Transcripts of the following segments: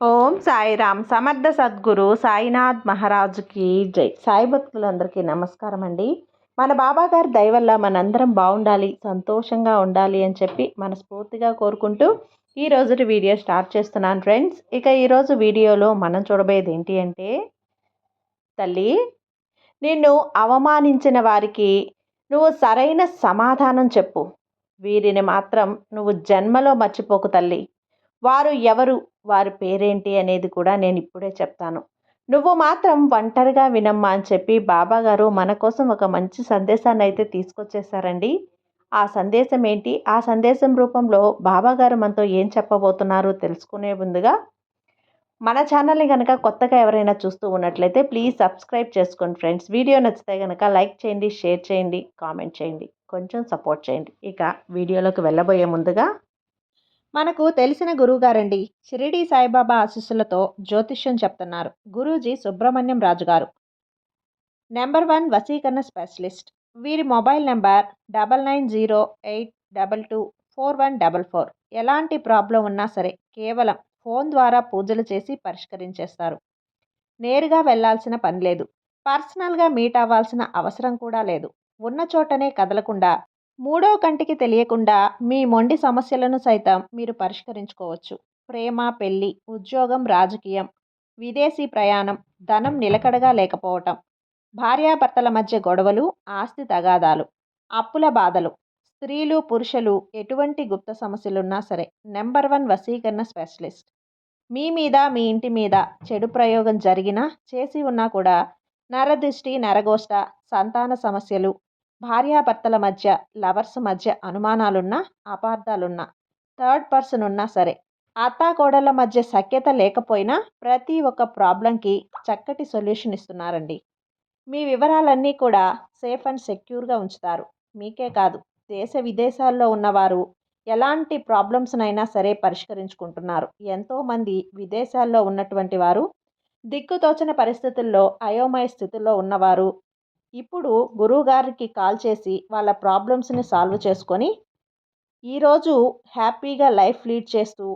ఓం సాయిరామ్. సమర్థ సద్గురు సాయినాథ్ మహారాజుకి జై. సాయి భక్తులందరికీ నమస్కారం అండి. మన బాబా గారి దయ వల్ల మనందరం బాగుండాలి, సంతోషంగా ఉండాలి అని చెప్పి మనస్ఫూర్తిగా కోరుకుంటూ ఈ రోజు వీడియో స్టార్ట్ చేస్తున్నాను ఫ్రెండ్స్. ఇక ఈరోజు వీడియోలో మనం చూడబోయేది ఏంటి అంటే, తల్లి, నిన్ను అవమానించిన వారికి నువ్వు సరైన సమాధానం చెప్పు. వీరిని మాత్రం నువ్వు జన్మలో మర్చిపోకు తల్లి. వారు ఎవరు, వారి పేరేంటి అనేది కూడా నేను ఇప్పుడే చెప్తాను. నువ్వు మాత్రం ఒంటరిగా వినమ్మా అని చెప్పి బాబాగారు మన కోసం ఒక మంచి సందేశాన్ని అయితే తీసుకొచ్చేసారండి. ఆ సందేశం ఏంటి, ఆ సందేశం రూపంలో బాబాగారు మనతో ఏం చెప్పబోతున్నారో తెలుసుకునే ముందుగా మన ఛానల్ని కనుక కొత్తగా ఎవరైనా చూస్తూ ఉన్నట్లయితే ప్లీజ్ సబ్స్క్రైబ్ చేసుకోండి ఫ్రెండ్స్. వీడియో నచ్చితే కనుక లైక్ చేయండి, షేర్ చేయండి, కామెంట్ చేయండి, కొంచెం సపోర్ట్ చేయండి. ఇక వీడియోలోకి వెళ్ళబోయే ముందుగా మనకు తెలిసిన గురువుగారండి, షిరిడి సాయిబాబా ఆశీస్సులతో జ్యోతిష్యం చెప్తున్నారు గురూజీ సుబ్రహ్మణ్యం రాజు గారు. నెంబర్ 1 వశీకరణ స్పెషలిస్ట్. వీరి మొబైల్ నెంబర్ 9908224144. ఎలాంటి ప్రాబ్లం ఉన్నా సరే కేవలం ఫోన్ ద్వారా పూజలు చేసి పరిష్కరించేస్తారు. నేరుగా వెళ్లాల్సిన పని లేదు. పర్సనల్గా మీట్ అవ్వాల్సిన అవసరం కూడా లేదు. ఉన్న చోటనే కదలకుండా, మూడో కంటికి తెలియకుండా మీ మొండి సమస్యలను సైతం మీరు పరిష్కరించుకోవచ్చు. ప్రేమ, పెళ్లి, ఉద్యోగం, రాజకీయం, విదేశీ ప్రయాణం, ధనం నిలకడగా లేకపోవటం, భార్యాభర్తల మధ్య గొడవలు, ఆస్తి తగాదాలు, అప్పుల బాధలు, స్త్రీలు పురుషులు ఎటువంటి గుప్త సమస్యలున్నా సరే నెంబర్ 1 వశీకరణ స్పెషలిస్ట్. మీ మీద, మీ ఇంటి మీద చెడు ప్రయోగం జరిగినా, చేసి ఉన్నా కూడా నరదృష్టి, నరగోష్ట, సంతాన సమస్యలు, భార్యాభర్తల మధ్య, లవర్స్ మధ్య అనుమానాలున్నా, అపార్థాలున్నా, థర్డ్ పర్సన్ ఉన్నా సరే, అత్తాకోడళ్ళ మధ్య సఖ్యత లేకపోయినా ప్రతి ఒక్క ప్రాబ్లంకి చక్కటి సొల్యూషన్ ఇస్తున్నారండి. మీ వివరాలన్నీ కూడా సేఫ్ అండ్ సెక్యూర్గా ఉంచుతారు. మీకే కాదు, దేశ విదేశాల్లో ఉన్నవారు ఎలాంటి ప్రాబ్లమ్స్నైనా సరే పరిష్కరించుకుంటున్నారు. ఎంతోమంది విదేశాల్లో ఉన్నటువంటి వారు, దిక్కుతోచని పరిస్థితుల్లో అయోమయ స్థితిలో ఉన్నవారు ఇప్పుడు గురువుగారికి కాల్ చేసి వాళ్ళ ప్రాబ్లమ్స్ని సాల్వ్ చేసుకొని ఈరోజు హ్యాపీగా లైఫ్ లీడ్ చేస్తూ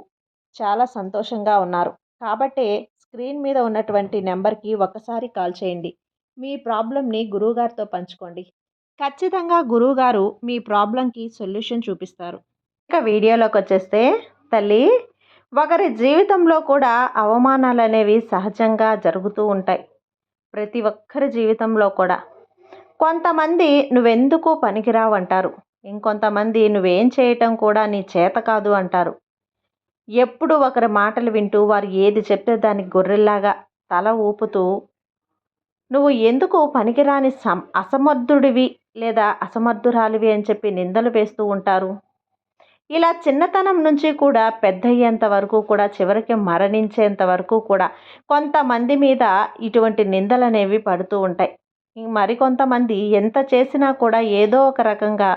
చాలా సంతోషంగా ఉన్నారు. కాబట్టే స్క్రీన్ మీద ఉన్నటువంటి నెంబర్కి ఒకసారి కాల్ చేయండి. మీ ప్రాబ్లంని గురువుగారితో పంచుకోండి. ఖచ్చితంగా గురువుగారు మీ ప్రాబ్లంకి సొల్యూషన్ చూపిస్తారు. ఇక వీడియోలోకి వచ్చేస్తే, తల్లి, ఒకరి జీవితంలో కూడా అవమానాలు అనేవి సహజంగా జరుగుతూ ఉంటాయి. ప్రతి ఒక్కరి జీవితంలో కూడా కొంతమంది నువ్వెందుకు పనికిరావు అంటారు. ఇంకొంతమంది నువ్వేం చేయటం కూడా నీ చేత కాదు అంటారు. ఎప్పుడు ఒకరి మాటలు వింటూ వారు ఏది చెప్తే దానికి గొర్రెల్లాగా తల ఊపుతూ నువ్వు ఎందుకు పనికిరాని అసమర్థుడివి లేదా అసమర్థురాలివి అని చెప్పి నిందలు వేస్తూ ఉంటారు. ఇలా చిన్నతనం నుంచి కూడా పెద్దయ్యేంత వరకు కూడా, చివరికి మరణించేంత వరకు కూడా కొంతమంది మీద ఇటువంటి నిందలు అనేవి పడుతూ ఉంటాయి. మరికొంతమంది ఎంత చేసినా కూడా ఏదో ఒక రకంగా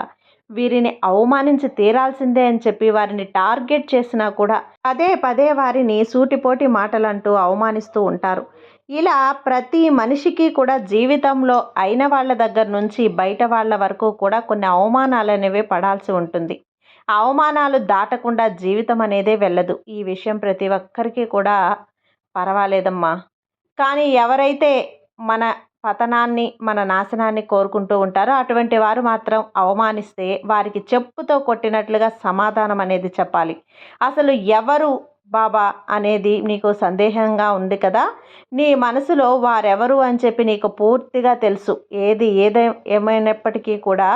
వీరిని అవమానించి తీరాల్సిందే అని చెప్పి వారిని టార్గెట్ చేసినా కూడా పదే పదే వారిని సూటిపోటి మాటలంటూ అవమానిస్తూ ఉంటారు. ఇలా ప్రతి మనిషికి కూడా జీవితంలో అయిన వాళ్ళ దగ్గర నుంచి బయట వాళ్ళ వరకు కూడా కొన్ని అవమానాలు అనేవి పడాల్సి ఉంటుంది. అవమానాలు దాటకుండా జీవితం అనేదే వెళ్ళదు. ఈ విషయం ప్రతి ఒక్కరికి కూడా పర్వాలేదమ్మా. కానీ ఎవరైతే మన పతనాన్ని, మన నాశనాన్ని కోరుకుంటూ ఉంటారో అటువంటి వారు మాత్రం అవమానిస్తే వారికి చెప్పుతో కొట్టినట్లుగా సమాధానం అనేది చెప్పాలి. అసలు ఎవరు బాబా అనేది నీకు సందేహంగా ఉంది కదా. నీ మనసులో వారెవరు అని చెప్పి నీకు పూర్తిగా తెలుసు. ఏమైనప్పటికీ కూడా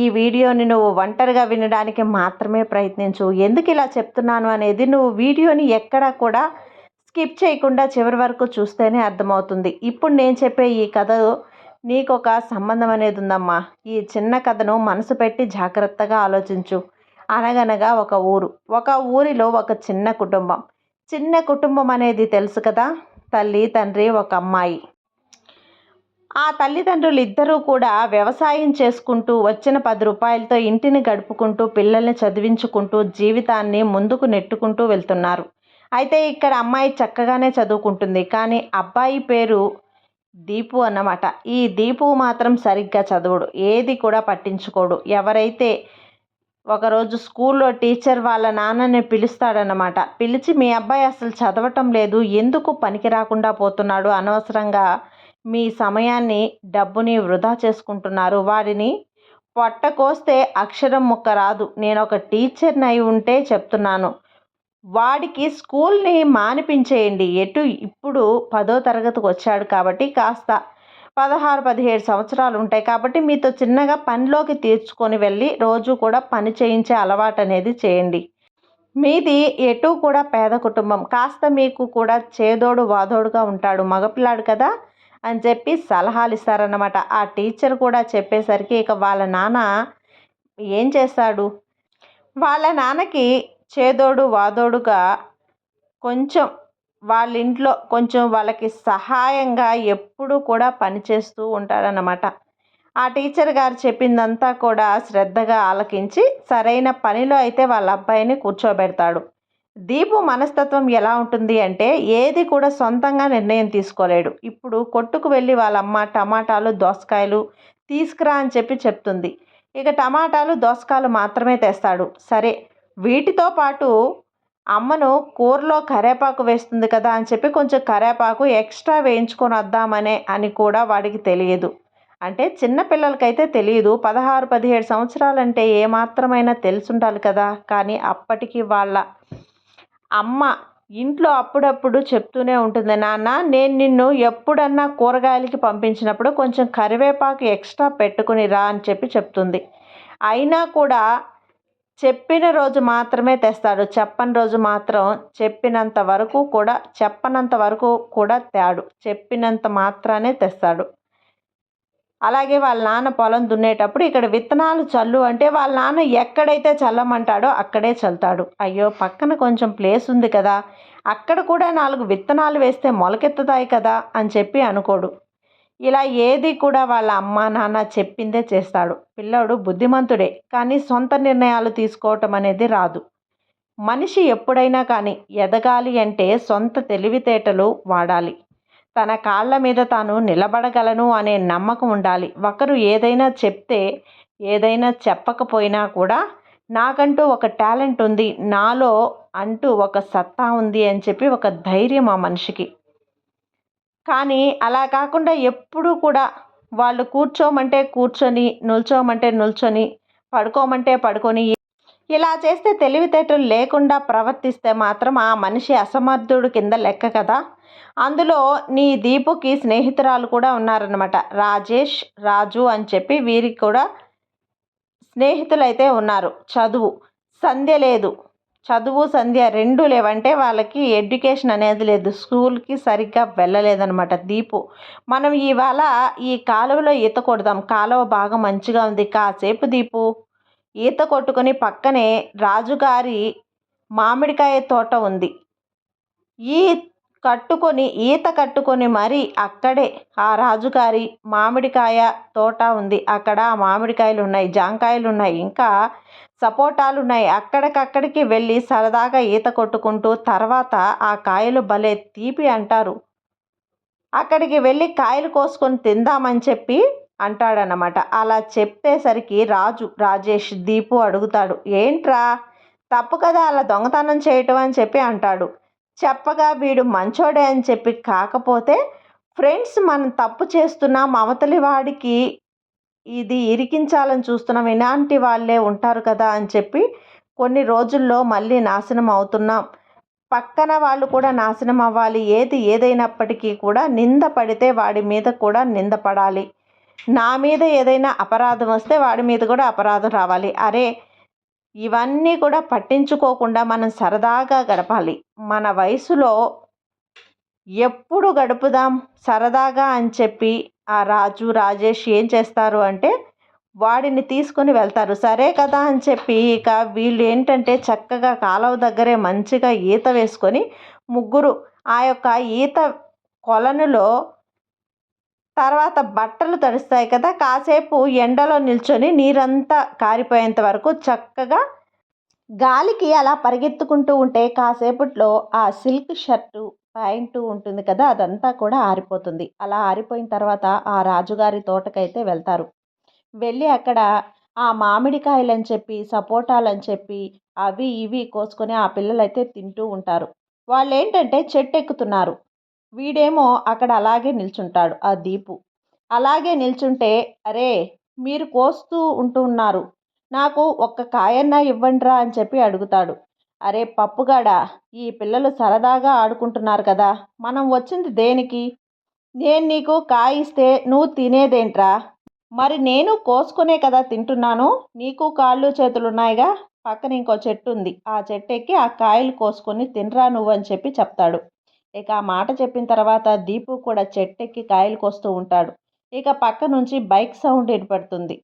ఈ వీడియోని నువ్వు ఒంటరిగా వినడానికి మాత్రమే ప్రయత్నించు. ఎందుకు ఇలా చెప్తున్నాను అనేది నువ్వు వీడియోని ఎక్కడా కూడా స్కిప్ చేయకుండా చివరి వరకు చూస్తేనే అర్థమవుతుంది. ఇప్పుడు నేను చెప్పే ఈ కథ నీకు ఒక సంబంధం అనేది ఉందమ్మా. ఈ చిన్న కథను మనసు పెట్టి జాగ్రత్తగా ఆలోచించు. అనగనగా ఒక ఊరిలో ఒక చిన్న కుటుంబం అనేది తెలుసు కదా. తల్లి, తండ్రి, ఒక అమ్మాయి. ఆ తల్లిదండ్రులు ఇద్దరూ కూడా వ్యవసాయం చేసుకుంటూ వచ్చిన 10 రూపాయలతో ఇంటిని గడుపుకుంటూ పిల్లల్ని చదివించుకుంటూ జీవితాన్ని ముందుకు నెట్టుకుంటూ వెళ్తున్నారు. అయితే ఇక్కడ అమ్మాయి చక్కగానే చదువుకుంటుంది. కానీ అబ్బాయి పేరు దీపు అన్నమాట. ఈ దీపు మాత్రం సరిగ్గా చదవడు, ఏది కూడా పట్టించుకోడు. ఎవరైతే ఒకరోజు స్కూల్లో టీచర్ వాళ్ళ నాన్నని పిలుస్తాడనమాట. పిలిచి, మీ అబ్బాయి అసలు చదవటం లేదు, ఎందుకు పనికి రాకుండా పోతున్నాడు, అనవసరంగా మీ సమయాన్ని డబ్బుని వృధా చేసుకుంటున్నారు, వాడిని పొట్ట కోస్తే అక్షరం ముక్క రాదు, నేను ఒక టీచర్ని అయి ఉంటే చెప్తున్నాను, వాడికి స్కూల్ని మానిపించేయండి, ఇప్పుడు 10వ తరగతికి వచ్చాడు కాబట్టి కాస్త 16, 17 సంవత్సరాలు ఉంటాయి కాబట్టి మీతో చిన్నగా పనిలోకి తీర్చుకొని వెళ్ళి రోజు కూడా పని చేయించే అలవాటు అనేది చేయండి. మీది ఎటు కూడా పేద కుటుంబం, కాస్త మీకు కూడా చేదోడు వాదోడుగా ఉంటాడు, మగపిల్లాడు కదా అని చెప్పి సలహాలు ఇస్తారన్నమాట. ఆ టీచర్ కూడా చెప్పేసరికి ఇక వాళ్ళ నాన్న ఏం చేస్తాడు, వాళ్ళ నాన్నకి చేదోడు వాదోడుగా కొంచెం వాళ్ళ ఇంట్లో కొంచెం వాళ్ళకి సహాయంగా ఎప్పుడూ కూడా పనిచేస్తూ ఉంటాడనమాట. ఆ టీచర్ గారు చెప్పిందంతా కూడా శ్రద్ధగా ఆలకించి సరైన పనిలో అయితే వాళ్ళ అబ్బాయిని కూర్చోబెడతాడు. దీపు మనస్తత్వం ఎలా ఉంటుంది అంటే ఏది కూడా సొంతంగా నిర్ణయం తీసుకోలేడు. ఇప్పుడు కొట్టుకు వెళ్ళి వాళ్ళ అమ్మ టమాటాలు దోసకాయలు తీసుకురా అని చెప్పి చెప్తుంది. ఇక టమాటాలు దోసకాయలు మాత్రమే తెస్తాడు. సరే, వీటితో పాటు అమ్మను కూరలో కరేపాకు వేస్తుంది కదా అని చెప్పి కొంచెం కరేపాకు ఎక్స్ట్రా వేయించుకొని వద్దామనే అని కూడా వాడికి తెలియదు. అంటే చిన్నపిల్లలకైతే తెలియదు, 16, 17 సంవత్సరాలంటే ఏమాత్రమైనా తెలుసుండాలి కదా. కానీ అప్పటికి వాళ్ళ అమ్మ ఇంట్లో అప్పుడప్పుడు చెప్తూనే ఉంటుంది, నాన్న నేను నిన్ను ఎప్పుడన్నా కూరగాయలకి పంపించినప్పుడు కొంచెం కరివేపాకు ఎక్స్ట్రా పెట్టుకుని రా అని చెప్పి చెప్తుంది. అయినా కూడా చెప్పిన రోజు మాత్రమే తెస్తాడు, చెప్పని రోజు మాత్రం చెప్పనంత వరకు కూడా తేడు, చెప్పినంత మాత్రానే తెస్తాడు. అలాగే వాళ్ళ నాన్న పొలం దున్నేటప్పుడు ఇక్కడ విత్తనాలు చల్లు అంటే వాళ్ళ నాన్న ఎక్కడైతే చల్లమంటాడో అక్కడే చల్లుతాడు. అయ్యో పక్కన కొంచెం ప్లేస్ ఉంది కదా, అక్కడ కూడా 4 విత్తనాలు వేస్తే మొలకెత్తుతాయి కదా అని చెప్పి అనుకోడు. ఇలా ఏది కూడా వాళ్ళ అమ్మ నాన్న చెప్పిందే చేస్తాడు. పిల్లోడు బుద్ధిమంతుడే, కానీ సొంత నిర్ణయాలు తీసుకోవటం అనేది రాదు. మనిషి ఎప్పుడైనా కానీ ఎదగాలి అంటే సొంత తెలివితేటలు వాడాలి. తన కాళ్ళ మీద తాను నిలబడగలను అనే నమ్మకం ఉండాలి. ఒకరు ఏదైనా చెప్తే, ఏదైనా చెప్పకపోయినా కూడా నాకంటూ ఒక టాలెంట్ ఉంది, నాలో అంటూ ఒక సత్తా ఉంది అని చెప్పి ఒక ధైర్యం ఆ మనిషికి. కానీ అలా కాకుండా ఎప్పుడూ కూడా వాళ్ళు కూర్చోమంటే కూర్చొని, నిల్చోమంటే నిల్చొని, పడుకోమంటే పడుకొని, ఇలా చేస్తే తెలివితేటలు లేకుండా ప్రవర్తిస్తే మాత్రం ఆ మనిషి అసమర్థుడు కింద లెక్క కదా. అందులో నీ దీపుకి స్నేహితురాలు కూడా ఉన్నారన్నమాట, రాజేష్, రాజు అని చెప్పి వీరికి కూడా స్నేహితులైతే ఉన్నారు. సంధ్య లేదు, చదువు సంధ్య రెండూ లేవంటే వాళ్ళకి ఎడ్యుకేషన్ అనేది లేదు, స్కూల్కి సరిగ్గా వెళ్ళలేదనమాట. దీపు, మనం ఇవాళ ఈ కాలువలో ఈత కొడదాం, కాలువ బాగా మంచిగా ఉంది, కాసేపు దీపు ఈత కొట్టుకొని పక్కనే రాజుగారి మామిడికాయ తోట ఉంది, ఈత కట్టుకొని మరి అక్కడే ఆ రాజుగారి మామిడికాయ తోట ఉంది, అక్కడ మామిడికాయలు ఉన్నాయి, జాంకాయలు ఉన్నాయి, ఇంకా సపోటాలు ఉన్నాయి. అక్కడికి వెళ్ళి సరదాగా ఈత కొట్టుకుంటూ తర్వాత ఆ కాయలు భలే తీపి అంటారు, అక్కడికి వెళ్ళి కాయలు కోసుకొని తిందామని చెప్పి అంటాడనమాట. అలా చెప్పేసరికి రాజేష్ దీపు అడుగుతాడు, ఏంట్రా తప్పు కదా అలా దొంగతనం చేయటం అని చెప్పి అంటాడు. చెప్పగా వీడు మంచోడే అని చెప్పి, కాకపోతే ఫ్రెండ్స్ మనం తప్పు చేస్తున్నాం, అవతలి వాడికి ఇది ఇరికించాలని చూస్తున్నాం, ఇలాంటి వాళ్ళే ఉంటారు కదా అని చెప్పి కొన్ని రోజుల్లో మళ్ళీ నాశనం అవుతున్నాం, పక్కన వాళ్ళు కూడా నాశనం అవ్వాలి, ఏదైనప్పటికీ కూడా నింద పడితే వాడి మీద కూడా నింద పడాలి, నా మీద ఏదైనా అపరాధం వస్తే వాడి మీద కూడా అపరాధం రావాలి, అరే ఇవన్నీ కూడా పట్టించుకోకుండా మనం సరదాగా గడపాలి, మన వయసులో ఎప్పుడు గడుపుదాం సరదాగా అని చెప్పి ఆ రాజేష్ ఏం చేస్తారు అంటే వాడిని తీసుకొని వెళ్తారు. సరే కదా అని చెప్పి ఇక వీళ్ళు ఏంటంటే చక్కగా కాలువ దగ్గరే మంచిగా ఈత వేసుకొని ముగ్గురు ఆ యొక్క ఈత కొలనులో తర్వాత బట్టలు తడుస్తాయి కదా, కాసేపు ఎండలో నిల్చొని నీరంతా కారిపోయేంత వరకు చక్కగా గాలికి అలా పరిగెత్తుకుంటూ ఉంటే కాసేపట్లో ఆ సిల్క్ షర్టు ప్యాంటు ఉంటుంది కదా, అదంతా కూడా ఆరిపోతుంది. అలా ఆరిపోయిన తర్వాత ఆ రాజుగారి తోటకైతే వెళ్తారు. వెళ్ళి అక్కడ ఆ మామిడికాయలని చెప్పి, సపోటాలని చెప్పి అవి ఇవి కోసుకొని ఆ పిల్లలైతే తింటూ ఉంటారు. వాళ్ళేంటంటే చెట్టెక్కుతున్నారు. వీడేమో అక్కడ అలాగే నిల్చుంటాడు ఆ దీపు. అలాగే నిల్చుంటే, "అరే! మీరు కోస్తూ ఉంటున్నారు. నాకు ఒక్క కాయన్నా ఇవ్వండ్రా" అని చెప్పి అడుగుతాడు. "అరే పప్పుగాడా! ఈ పిల్లలు సరదాగా ఆడుకుంటున్నారు కదా! మనం వచ్చింది దేనికి? నేను నీకు కాయ ఇస్తే నువ్వు తినేదేంట్రా? మరి నేను కోసుకునే కదా తింటున్నాను. నీకు కాళ్ళు చేతులున్నాయిగా. పక్కన ఇంకో చెట్టుంది. ఆ చెట్టెక్కి ఆ కాయలు కోసుకొని తినరా నువ్వు" అని చెప్పి చెప్తాడు. ఇక ఆ మాట చెప్పిన తర్వాత దీపు కూడా చెట్టెక్కి కాయలు కోస్తూ ఉంటాడు. ఇక పక్క నుంచి బైక్ సౌండ్ వినపడుతుంది.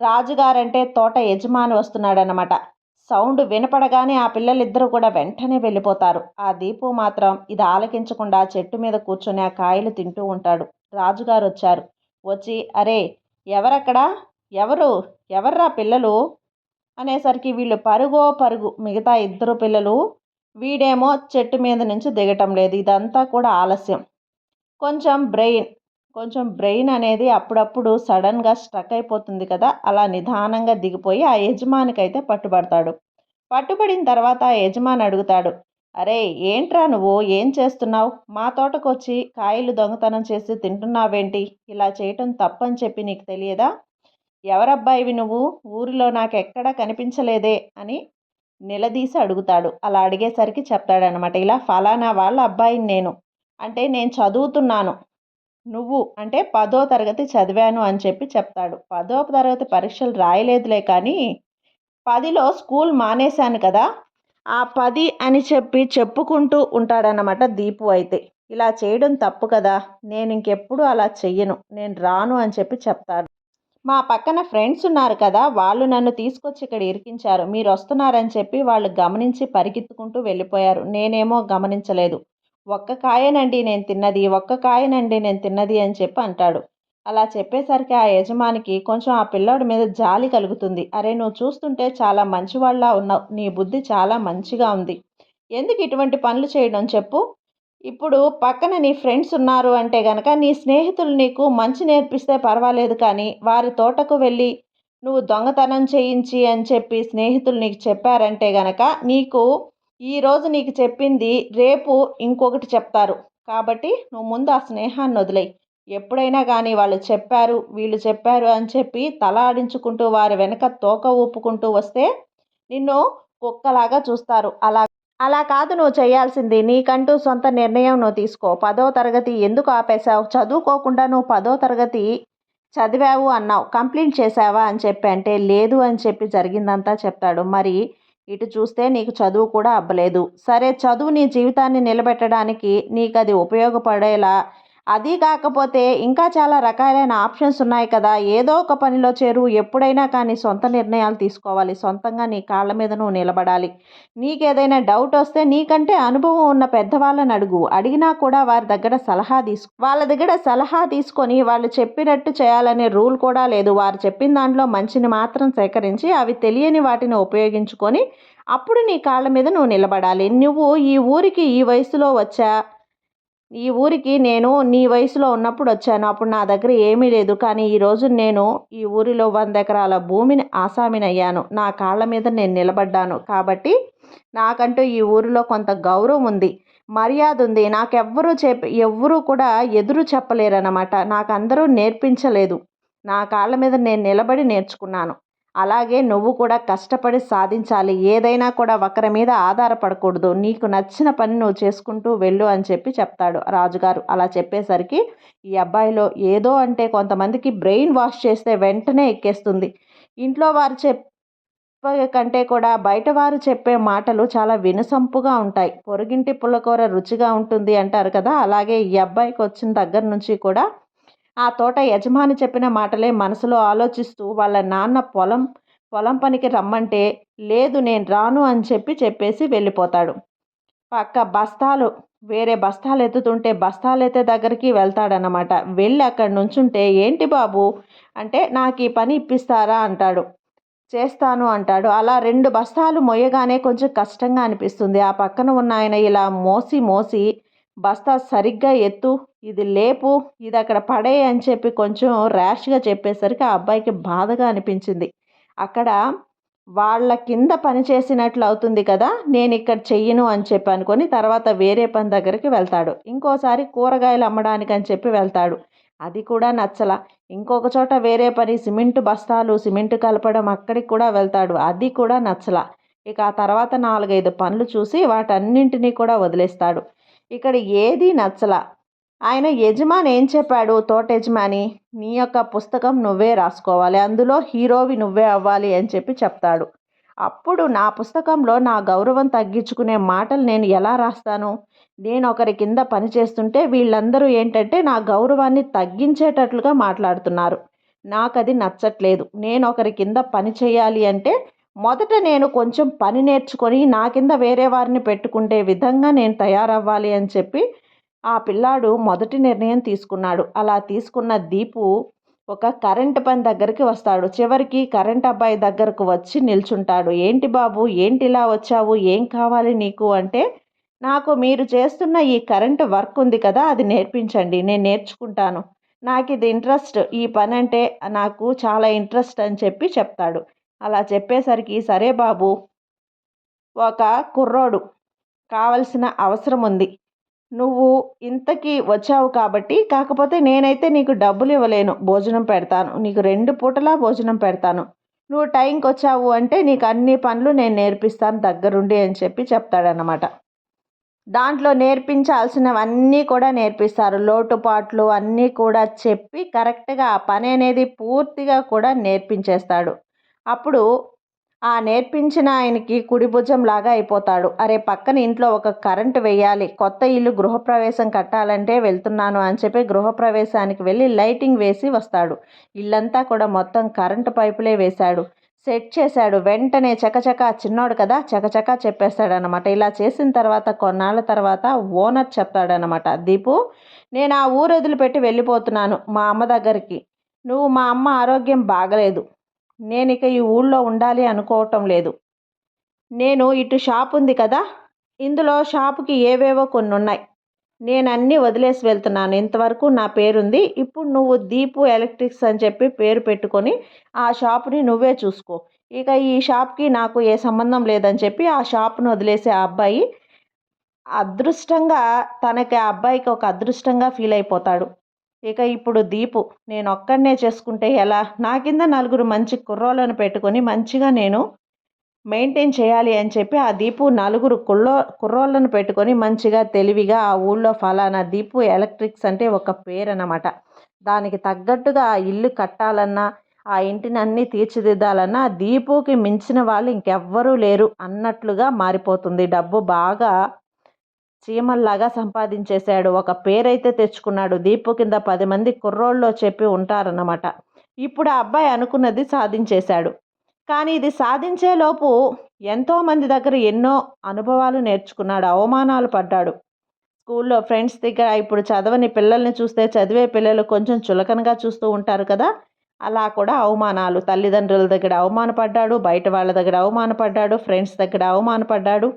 రాజుగారంటే తోట యజమాని వస్తున్నాడనమాట. సౌండ్ వినపడగానే ఆ పిల్లలిద్దరూ కూడా వెంటనే వెళ్ళిపోతారు. ఆ దీపు మాత్రం ఇది ఆలకించకుండా చెట్టు మీద కూర్చొని ఆ కాయలు తింటూ ఉంటాడు. రాజుగారొచ్చారు. వచ్చి, "అరే! ఎవరక్కడ? ఎవరు? ఎవర్రా పిల్లలు?" అనేసరికి వీళ్ళు పరుగో పరుగు మిగతా ఇద్దరు పిల్లలు. వీడేమో చెట్టు మీద నుంచి దిగటం లేదు. ఇదంతా కూడా ఆలస్యం. కొంచెం బ్రెయిన్ కొంచెం బ్రెయిన్ అనేది అప్పుడప్పుడు సడన్‌గా స్ట్రక్ అయిపోతుంది కదా! అలా నిదానంగా దిగిపోయి ఆ యజమానికైతే పట్టుబడతాడు. పట్టుబడిన తర్వాత ఆ యజమాని అడుగుతాడు, "అరేయ్! ఏంట్రా నువ్వు? ఏం చేస్తున్నావు? మా తోటకొచ్చి కాయలు దొంగతనం చేసి తింటున్నావేంటి? ఇలా చేయటం తప్పని చెప్పి నీకు తెలియదా? ఎవరబ్బాయివి నువ్వు? ఊరిలో నాకెక్కడా కనిపించలేదే" అని నిలదీసి అడుగుతాడు. అలా అడిగేసరికి చెప్తాడనమాట. ఇలా ఫలానా వాళ్ళ అబ్బాయిని నేను. అంటే నేను చదువుతున్నాను. నువ్వు అంటే 10వ తరగతి చదివాను అని చెప్పి చెప్తాడు. 10వ తరగతి పరీక్షలు రాయలేదులే కానీ 10లో స్కూల్ మానేశాను కదా! ఆ 10 అని చెప్పి చెప్పుకుంటూ ఉంటాడనమాట దీపు అయితే. ఇలా చేయడం తప్పు కదా! నేను ఇంకెప్పుడు అలా చెయ్యను. నేను రాను అని చెప్పి చెప్తాడు. మా పక్కన ఫ్రెండ్స్ ఉన్నారు కదా! వాళ్ళు నన్ను తీసుకొచ్చి ఇక్కడ ఇరికించారు. మీరొస్తున్నారని చెప్పి వాళ్ళు గమనించి పరిగెత్తుకుంటూ వెళ్ళిపోయారు. నేనేమో గమనించలేదు. "ఒక్క కాయేనండి నేను తిన్నది. ఒక్క కాయేనండి నేను తిన్నది" అని చెప్పి అంటాడు. అలా చెప్పేసరికి ఆ యజమానికి కొంచెం ఆ పిల్లోడి మీద జాలి కలుగుతుంది. "అరే! నువ్వు చూస్తుంటే చాలా మంచివాడిలా ఉన్నావు. నీ బుద్ధి చాలా మంచిగా ఉంది. ఎందుకు ఇటువంటి పనులు చేయడం చెప్పు? ఇప్పుడు పక్కన నీ ఫ్రెండ్స్ ఉన్నారు అంటే గనక నీ స్నేహితులు నీకు మంచి నేర్పిస్తే పర్వాలేదు కానీ వారి తోటకు వెళ్ళి నువ్వు దొంగతనం చేయించి అని చెప్పి స్నేహితులు నీకు చెప్పారంటే గనక నీకు ఈరోజు నీకు చెప్పింది రేపు ఇంకొకటి చెప్తారు. కాబట్టి నువ్వు ముందు ఆ స్నేహాన్ని వదిలేయి. ఎప్పుడైనా కానీ వాళ్ళు చెప్పారు వీళ్ళు చెప్పారు అని చెప్పి తల ఆడించుకుంటూ వారి వెనక తోక ఊపుకుంటూ వస్తే నిన్ను కుక్కలాగా చూస్తారు. అలా కాదు నువ్వు చేయాల్సింది. నీకంటూ సొంత నిర్ణయం నువ్వు తీసుకో. 10వ తరగతి ఎందుకు ఆపేశావు? చదువుకోకుండా నువ్వు 10వ తరగతి చదివావు అన్నావు. కంప్లీట్ చేశావా అని చెప్పి అంటే, లేదు అని చెప్పి జరిగిందంతా చెప్తాడు. మరి ఇటు చూస్తే నీకు చదువు కూడా అబ్బలేదు. సరే చదువు నీ జీవితాన్ని నిలబెట్టడానికి నీకది ఉపయోగపడేలా అది కాకపోతే ఇంకా చాలా రకాలైన ఆప్షన్స్ ఉన్నాయి కదా! ఏదో ఒక పనిలో చేరు. ఎప్పుడైనా కానీ సొంత నిర్ణయాలు తీసుకోవాలి. సొంతంగా నీ కాళ్ళ మీద నువ్వు నిలబడాలి. నీకేదైనా డౌట్ వస్తే నీకంటే అనుభవం ఉన్న పెద్దవాళ్ళని అడుగు. అడిగినా కూడా వాళ్ళ దగ్గర సలహా తీసుకొని వాళ్ళు చెప్పినట్టు చేయాలనే రూల్ కూడా లేదు. వారు చెప్పిన దాంట్లో మంచిని మాత్రం సేకరించి అవి తెలియని వాటిని ఉపయోగించుకొని అప్పుడు నీ కాళ్ళ మీద నువ్వు నిలబడాలి. నువ్వు ఈ ఊరికి ఈ వయసులో వచ్చా ఈ ఊరికి నేను నీ వయసులో ఉన్నప్పుడు వచ్చాను. అప్పుడు నా దగ్గర ఏమీ లేదు. కానీ ఈరోజు నేను ఈ ఊరిలో 100 ఎకరాల భూమిని ఆసామినయ్యాను. నా కాళ్ళ మీద నేను నిలబడ్డాను. కాబట్టి నాకంటూ ఈ ఊరిలో కొంత గౌరవం ఉంది. మర్యాద ఉంది. నాకెవ్వరూ ఎవ్వరూ కూడా ఎదురు చెప్పలేరన్నమాట. నాకందరూ నేర్పించలేదు. నా కాళ్ళ మీద నేను నిలబడి నేర్చుకున్నాను. అలాగే నువ్వు కూడా కష్టపడి సాధించాలి. ఏదైనా కూడా ఒకరి మీద ఆధారపడకూడదు. నీకు నచ్చిన పని నువ్వు చేసుకుంటూ వెళ్ళు అని చెప్పి చెప్తాడు రాజుగారు. అలా చెప్పేసరికి ఈ అబ్బాయిలో ఏదో అంటే కొంతమందికి బ్రెయిన్ వాష్ చేస్తే వెంటనే ఎక్కేస్తుంది. ఇంట్లో వారు చెప్పే కంటే కూడా బయట వారు చెప్పే మాటలు చాలా వినసొంపుగా ఉంటాయి. పొరుగింటి పుల్లకూర రుచిగా ఉంటుంది అంటారు కదా! అలాగే ఈ అబ్బాయికి వచ్చిన దగ్గర నుంచి కూడా ఆ తోట యజమాని చెప్పిన మాటలే మనసులో ఆలోచిస్తూ వాళ్ళ నాన్న పొలం పనికి రమ్మంటే లేదు నేను రాను అని చెప్పేసి వెళ్ళిపోతాడు. పక్క వేరే బస్తాలు ఎత్తుతుంటే బస్తాలెత్తే దగ్గరికి వెళ్తాడనమాట. వెళ్ళి అక్కడ నుంచుంటే ఏంటి బాబు అంటే నాకు ఈ పని ఇప్పిస్తారా అంటాడు. చేస్తాను అంటాడు. అలా 2 బస్తాలు మొయ్యగానే కొంచెం కష్టంగా అనిపిస్తుంది. ఆ పక్కన ఉన్న ఆయన ఇలా మోసి బస్తా సరిగ్గా ఎత్తు ఇది లేపు, ఇది అక్కడ పడేయి అని చెప్పి కొంచెం ర్యాష్గా చెప్పేసరికి ఆ అబ్బాయికి బాధగా అనిపించింది. అక్కడ వాళ్ళ కింద పని చేసినట్లు అవుతుంది కదా, నేను ఇక్కడ చెయ్యను అని చెప్పి అనుకొని తర్వాత వేరే పని దగ్గరికి వెళ్తాడు. ఇంకోసారి కూరగాయలు అమ్మడానికి అని చెప్పి వెళ్తాడు. అది కూడా నచ్చల. ఇంకొక చోట వేరే పని సిమెంట్ బస్తాలు సిమెంట్ కలపడం అక్కడికి కూడా వెళ్తాడు. అది కూడా నచ్చల. ఇక ఆ తర్వాత 4, 5 పనులు చూసి వాటన్నింటినీ కూడా వదిలేస్తాడు. ఇక్కడ ఏదీ నచ్చల. ఆయన యజమాని ఏం చెప్పాడు, తోట యజమాని, నీ యొక్క పుస్తకం నువ్వే రాసుకోవాలి, అందులో హీరోవి నువ్వే అవ్వాలి అని చెప్పి చెప్తాడు. అప్పుడు నా పుస్తకంలో నా గౌరవం తగ్గించుకునే మాటలు నేను ఎలా రాస్తాను? నేను ఒకరి కింద పని చేస్తుంటే వీళ్ళందరూ ఏంటంటే నా గౌరవాన్ని తగ్గించేటట్లుగా మాట్లాడుతున్నారు. నాకది నచ్చట్లేదు. నేను ఒకరి కింద పని చేయాలి అంటే మొదట నేను కొంచెం పని నేర్చుకొని నా కింద వేరే వారిని పెట్టుకుంటే విధంగా నేను తయారవ్వాలి అని చెప్పి ఆ పిల్లాడు మొదటి నిర్ణయం తీసుకున్నాడు. అలా తీసుకున్న దీపు ఒక కరెంటు పని దగ్గరికి వస్తాడు. చివరికి కరెంట్ అబ్బాయి దగ్గరకు వచ్చి నిల్చుంటాడు. ఏంటి బాబు, ఏంటి ఇలా వచ్చావు, ఏం కావాలి నీకు అంటే, నాకు మీరు చేస్తున్న ఈ కరెంటు వర్క్ ఉంది కదా, అది నేర్పించండి, నేను నేర్చుకుంటాను, నాకు ఇది ఇంట్రెస్ట్, ఈ పని అంటే నాకు చాలా ఇంట్రెస్ట్ అని చెప్పి చెప్తాడు. అలా చెప్పేసరికి సరే బాబు, ఒక కుర్రోడు కావలసిన అవసరం ఉంది, నువ్వు ఇంతకీ వచ్చావు కాబట్టి, కాకపోతే నేనైతే నీకు డబ్బులు ఇవ్వలేను, భోజనం పెడతాను, నీకు 2 పూటలా భోజనం పెడతాను, నువ్వు టైంకి వచ్చావు అంటే నీకు అన్ని పనులు నేను నేర్పిస్తాను దగ్గరుండి అని చెప్పి చెప్తాడనమాట. దాంట్లో నేర్పించాల్సినవన్నీ కూడా నేర్పిస్తారు. లోటుపాట్లు అన్నీ కూడా చెప్పి కరెక్ట్గా ఆ పని అనేది పూర్తిగా కూడా నేర్పించేస్తాడు. అప్పుడు ఆ నేర్పించిన ఆయనకి కుడి భుజం లాగా అయిపోతాడు. అరే, పక్కన ఇంట్లో ఒక కరెంటు వేయాలి, కొత్త ఇల్లు గృహప్రవేశం కట్టాలంటే వెళ్తున్నాను అని చెప్పి గృహప్రవేశానికి వెళ్ళి లైటింగ్ వేసి వస్తాడు. ఇల్లంతా కూడా మొత్తం కరెంటు పైపులే వేశాడు, సెట్ చేశాడు. వెంటనే చకచక, చిన్నోడు కదా, చకచక చెప్పేస్తాడనమాట. ఇలా చేసిన తర్వాత కొన్నాళ్ళ తర్వాత ఓనర్ చెప్తాడనమాట, దీపు, నేను ఆ ఊరు వదిలిపెట్టి వెళ్ళిపోతున్నాను మా అమ్మ దగ్గరికి. నువ్వు, మా అమ్మ ఆరోగ్యం బాగలేదు, నేను ఇక ఈ ఊళ్ళో ఉండాలి అనుకోవటం లేదు. నేను ఇటు షాప్ ఉంది కదా, ఇందులో షాపుకి ఏవేవో కొన్ని ఉన్నాయి, నేను అన్నీ వదిలేసి వెళ్తున్నాను. ఇంతవరకు నా పేరుంది, ఇప్పుడు నువ్వు దీపు ఎలక్ట్రిక్స్ అని చెప్పి పేరు పెట్టుకొని ఆ షాపుని నువ్వే చూసుకో, ఇక ఈ షాప్కి నాకు ఏ సంబంధం లేదని చెప్పి ఆ షాప్ను వదిలేసే ఆ అబ్బాయి అదృష్టంగా, తనకి ఆ అబ్బాయికి ఒక అదృష్టంగా ఫీల్ అయిపోతాడు. ఇక ఇప్పుడు దీపు, నేను ఒక్కడనే చేసుకుంటే ఎలా, నా కింద 4 మంచి కుర్రోళ్ళను పెట్టుకొని మంచిగా నేను మెయింటైన్ చేయాలి అని చెప్పి ఆ దీపు 4 కుర్రోళ్ళను పెట్టుకొని మంచిగా తెలివిగా ఆ ఊళ్ళో ఫలానా దీపు ఎలక్ట్రిక్స్ అంటే ఒక పేరు అన్నమాట. దానికి తగ్గట్టుగా ఆ ఇల్లు కట్టాలన్నా, ఆ ఇంటిని అన్నీ తీర్చిదిద్దాలన్నా దీపుకి మించిన వాళ్ళు ఇంకెవ్వరూ లేరు అన్నట్లుగా మారిపోతుంది. డబ్బు బాగా చీమల్లాగా సంపాదించేశాడు. ఒక పేరైతే తెచ్చుకున్నాడు. దీపు కింద 10 మంది కుర్రోళ్ళు చెప్పి ఉంటారన్నమాట. ఇప్పుడు ఆ అబ్బాయి అనుకున్నది సాధించేశాడు. కానీ ఇది సాధించేలోపు ఎంతోమంది దగ్గర ఎన్నో అనుభవాలు నేర్చుకున్నాడు, అవమానాలు పడ్డాడు. స్కూల్లో ఫ్రెండ్స్ దగ్గర, ఇప్పుడు చదవని పిల్లల్ని చూస్తే చదివే పిల్లలు కొంచెం చులకనగా చూస్తూ ఉంటారు కదా, అలా కూడా అవమానాలు. తల్లిదండ్రుల దగ్గర అవమానపడ్డాడు, బయట వాళ్ళ దగ్గర అవమానపడ్డాడు, ఫ్రెండ్స్ దగ్గర అవమానపడ్డాడు.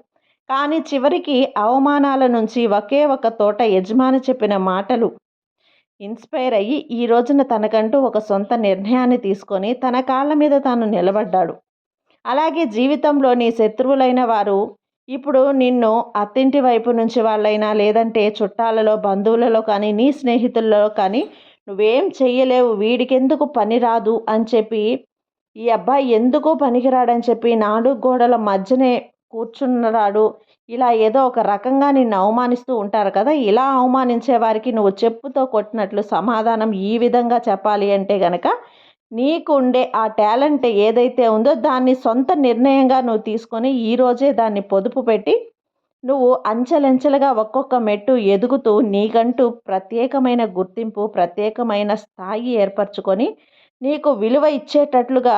కానీ చివరికి అవమానాల నుంచి ఒకే ఒక తోట యజమాని చెప్పిన మాటలు ఇన్స్పైర్ అయ్యి ఈ రోజున తనకంటూ ఒక సొంత నిర్ణయాన్ని తీసుకొని తన కాళ్ళ మీద తాను నిలబడ్డాడు. అలాగే జీవితంలో నీ శత్రువులైన వారు ఇప్పుడు నిన్ను అత్తింటి వైపు నుంచి వాళ్ళైనా, లేదంటే చుట్టాలలో, బంధువులలో కానీ, నీ స్నేహితులలో కానీ, నువ్వేం చెయ్యలేవు, వీడికెందుకు పని రాదు అని చెప్పి, ఈ అబ్బాయి ఎందుకో పనికిరాడని చెప్పి 4 గోడల మధ్యనే కూర్చున్నాడు, ఇలా ఏదో ఒక రకంగా నిన్ను అవమానిస్తూ ఉంటారు కదా, ఇలా అవమానించే వారికి నువ్వు చెప్పుతో కొట్టినట్లు సమాధానం ఈ విధంగా చెప్పాలి అంటే గనక, నీకు ఉండే ఆ టాలెంట్ ఏదైతే ఉందో దాన్ని సొంత నిర్ణయంగా నువ్వు తీసుకొని ఈరోజే దాన్ని పొదుపు పెట్టి నువ్వు అంచెలంచెలుగా ఒక్కొక్క మెట్టు ఎదుగుతూ నీకంటూ ప్రత్యేకమైన గుర్తింపు, ప్రత్యేకమైన స్థాయి ఏర్పరచుకొని నీకు విలువ ఇచ్చేటట్లుగా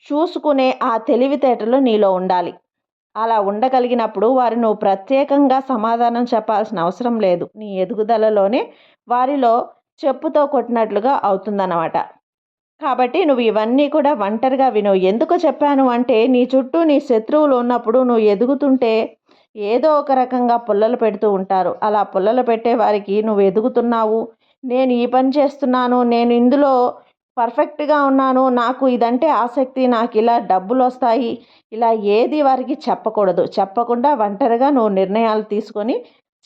చూసుకునే ఆ తెలివితేటలు నీలో ఉండాలి. అలా ఉండగలిగినప్పుడు వారు నువ్వు ప్రత్యేకంగా సమాధానం చెప్పాల్సిన అవసరం లేదు. నీ ఎదుగుదలలోనే వారిలో చెప్పుతో కొట్టినట్లుగా అవుతుందన్నమాట. కాబట్టి నువ్వు ఇవన్నీ కూడా ఒంటరిగా విను. ఎందుకు చెప్పాను అంటే, నీ చుట్టూ నీ శత్రువులు ఉన్నప్పుడు నువ్వు ఎదుగుతుంటే ఏదో ఒక రకంగా పుల్లలు పెడుతూ ఉంటారు. అలా పుల్లలు పెట్టే వారికి నువ్వు ఎదుగుతున్నావు, నేను ఈ పని చేస్తున్నాను, నేను ఇందులో పర్ఫెక్ట్‌గా ఉన్నాను, నాకు ఇదంటే ఆసక్తి, నాకు ఇలా డబ్బులొస్తాయి, ఇలా ఏది వారికి చెప్పకూడదు. చెప్పకుండా ఒంటరిగా నువ్వు నిర్ణయాలు తీసుకొని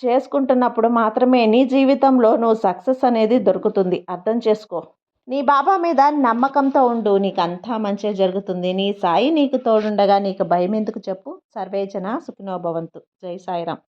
చేసుకుంటున్నప్పుడు మాత్రమే నీ జీవితంలో నువ్వు సక్సెస్ అనేది దొరుకుతుంది. అర్థం చేసుకో. నీ బాబా మీద నమ్మకంతో ఉండు. నీకంతా మంచే జరుగుతుంది. నీ సాయి నీకు తోడుండగా నీకు భయమెందుకు చెప్పు. సర్వేజన సుఖినో భవంతు. జై సాయిరాం.